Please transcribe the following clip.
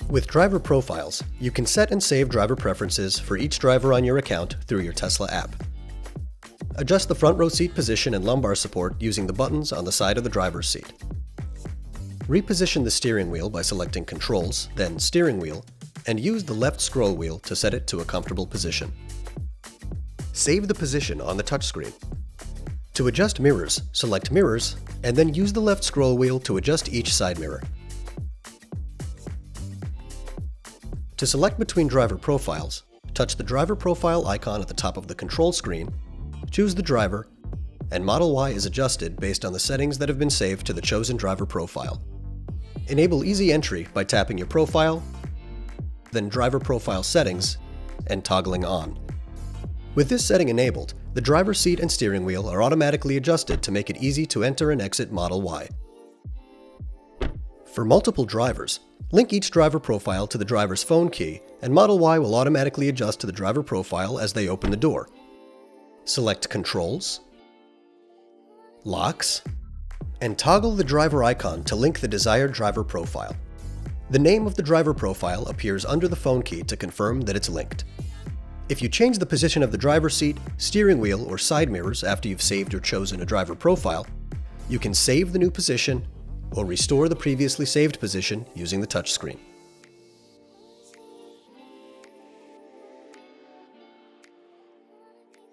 With driver profiles, you can set and save driver preferences for each driver on your account through your Tesla app. Adjust the front row seat position and lumbar support using the buttons on the side of the driver's seat. Reposition the steering wheel by selecting Controls, then Steering Wheel, and use the left scroll wheel to set it to a comfortable position. Save the position on the touchscreen. To adjust mirrors, select Mirrors, and then use the left scroll wheel to adjust each side mirror. To select between driver profiles, touch the driver profile icon at the top of the control screen, choose the driver, and Model Y is adjusted based on the settings that have been saved to the chosen driver profile. Enable easy entry by tapping your profile, then Driver Profile Settings, and toggling on. With this setting enabled, the driver's seat and steering wheel are automatically adjusted to make it easy to enter and exit Model Y. For multiple drivers, link each driver profile to the driver's phone key, and Model Y will automatically adjust to the driver profile as they open the door. Select Controls, Locks, and toggle the driver icon to link the desired driver profile. The name of the driver profile appears under the phone key to confirm that it's linked. If you change the position of the driver's seat, steering wheel, or side mirrors after you've saved or chosen a driver profile, you can save the new position or restore the previously saved position using the touchscreen.